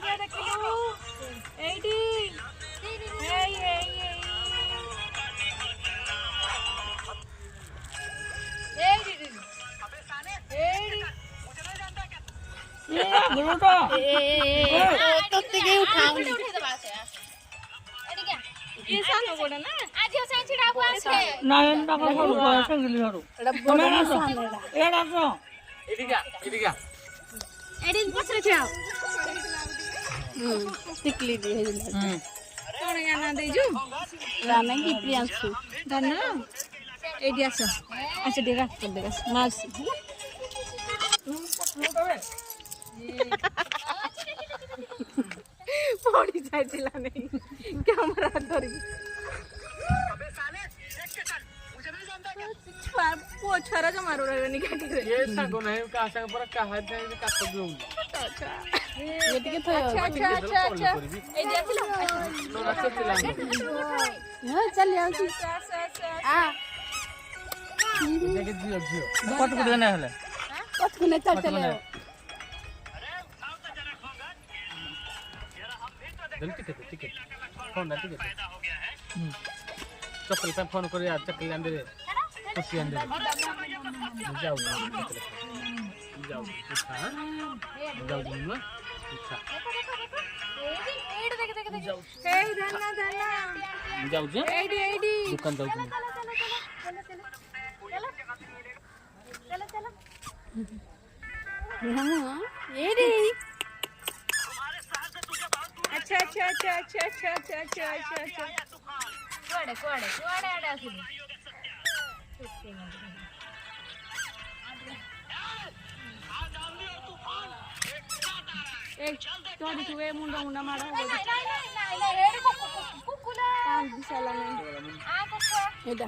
आगे देखिलु एडी बोलो तो तो तिगे उठाओ उठे दबा से एडी क्या ये सान गोडा ना आज से छिड़ा पास है ना एंटा को करू संगली करू तुम्हें ना सानेड़ा एडा तो एडी क्या एडी पछरे छिड़ा टिकली दी है कौन गाना दे जू गाना की प्रियांशु गाना एडी आसो अच्छा देगा कर देगा मास पड़ी जाइतिला नहीं कैमरा धरी अबे साले देख के चल मुझे नहीं जानता क्या पोछरा जो मारो रे निकाटी रे ये संग नहीं का संग पर का हाथ दे का कर दूंगी अच्छा ये टिके तो अच्छा ए देखिलो रास्ते चला हां चल आओ आ देख जियो कट कट देना हले कत को नहीं चल चले टिकट फोन ना टिकट चप्पल पे फोन कर यार चप्पल अंदर कुर्सी अंदर जाओ जाओ हां जाओ ना अच्छा ए धन्ना जाओ जे एडी दुकान जाओ चलो हां एडी अच्छा कोड़े आड़ा सुन एक तोड़ी तू ए मुंडा मारा नहीं एडी कुकुला कान दिसाला नहीं आ कुको एडा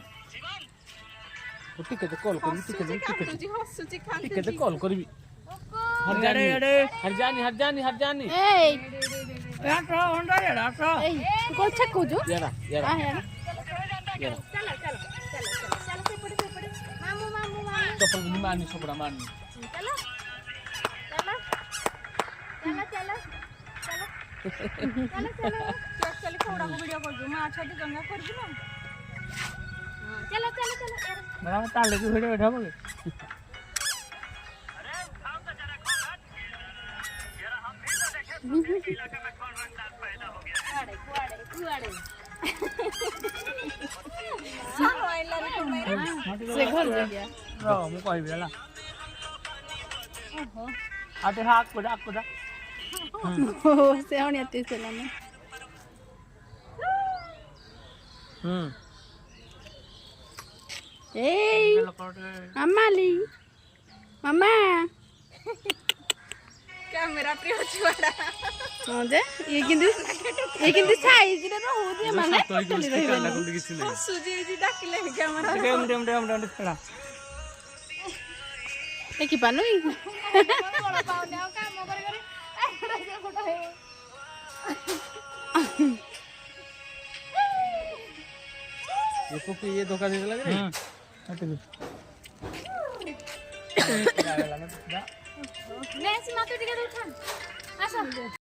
टिकट कॉल कर तुझी हसुची खान टिकट कॉल करबी हर जानी ए एटा होंडा एडा तो ए को छक्कू जो यारा आ है यारा चलो से पड़े मामू चप्पल भी मारनी छोकरा मारनी चलो चल कोड़ा को वीडियो कर दू मां अच्छा दी गंगा कर दू ना चलो मेरा ताले की वीडियो बैठा बोगे कुआड़े सानो आइला रे मेरा से घर जा गया रो मु कहि बेला ओहो आते हाथ को दा से होनी आती से ना ए मामा कैमरा प्रिय छुआड़ा हां जे ये किंतु साइज रे रहू दे माने चली रही सुजी जी डाकिले कैमरा डेम खेला ए की पानुई बड़ा पाउने आ काम करे एड़ा जे फोटो है ये पुपी ये धोखा दे लग रही नेसी मातो टिके उठा आसा